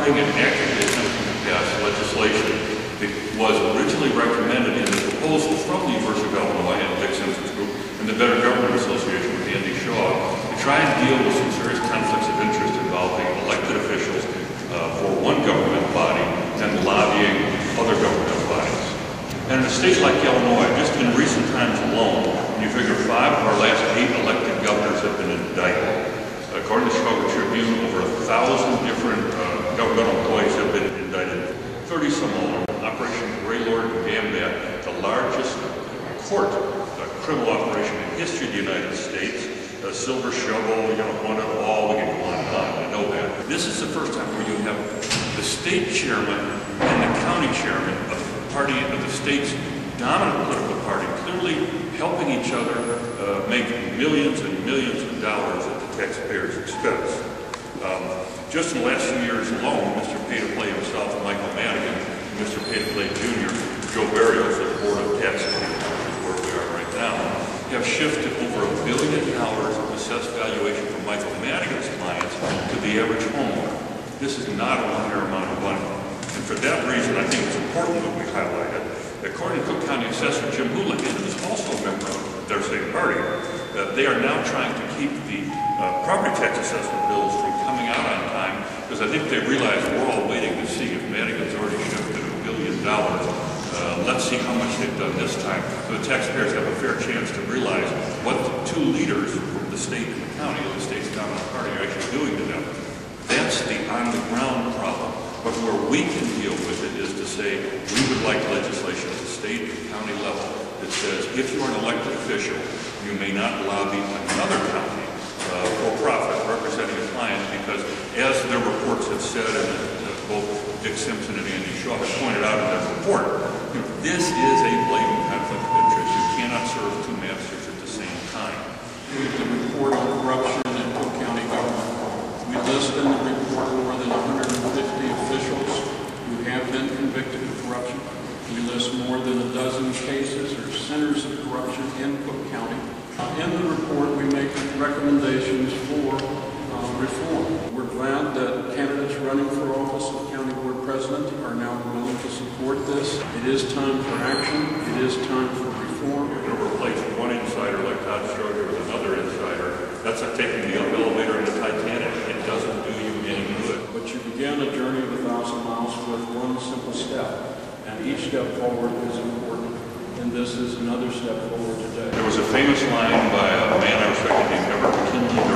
supporting and actively attempting to pass legislation that was originally recommended in the proposal from the University of Illinois and Dick Simpson's group and the Better Government Association with Andy Shaw to try and deal with some serious conflicts of interest involving elected officials for one government body and lobbying other government bodies. And in a state like Illinois, just in recent times alone, when you figure 5 of our last 8 elected governors have been indicted. According to the Chicago Tribune, over 1,000 different governmental employees have been indicted. 30 some more. Operation Greylord and Gambit, the largest court criminal operation in history of the United States. Silver Shovel, you don't want it all, we can go on and on, I know that. This is the first time where you have the state chairman and the county chairman of the party of the state's dominant political party clearly helping each other make millions and millions of dollars at the taxpayers' expense. Just in the last few years alone, Mr. Pay-to-Play himself, Michael Madigan, and Mr. Pay-to-Play Jr., Joe Barrios, of the Board of Tax Appeals, which is where we are right now, have shifted over $1 billion of assessed valuation from Michael Madigan's clients to the average homeowner. This is not a linear amount of money. And for that reason, I think it's important that we highlight it. According to Cook County Assessor Jim Houlihan, who is also a member of their state party, they are now trying to keep the property tax assessment bills from coming out on time because I think they realize we're all waiting to see if Madigan's already shifted $1 billion. Let's see how much they've done this time. So the taxpayers have a fair chance to realize what the 2 leaders from the state and the county of the state's dominant party are actually doing to them. That's the on-the-ground problem. But where we can deal with it is to say we would like legislation at the state and county level that says if you're an elected official, you may not lobby another county for profit representing a client because, as their reports have said, and both Dick Simpson and Andy Shaw have pointed out in their report, this is a blatant conflict of interest. You cannot serve 2 masters at the same time. The report on corruption in Cook County government. We list in the report more than 150 officials who have been convicted of corruption. We list more than a dozen cases or centers of corruption in Cook County. In the report, we make recommendations for reform. We're glad that candidates running for office of County Board President are now willing to support this. It is time for action. It is time for reform. You're going to replace one insider like Todd Schroeder with another insider. That's like taking the elevator in the Titanic. It doesn't do you any good. But you began a journey of 1,000 miles with one simple step. And each step forward is important. And this is another step forward today. There was a famous line by a man I respected named Everett McKinley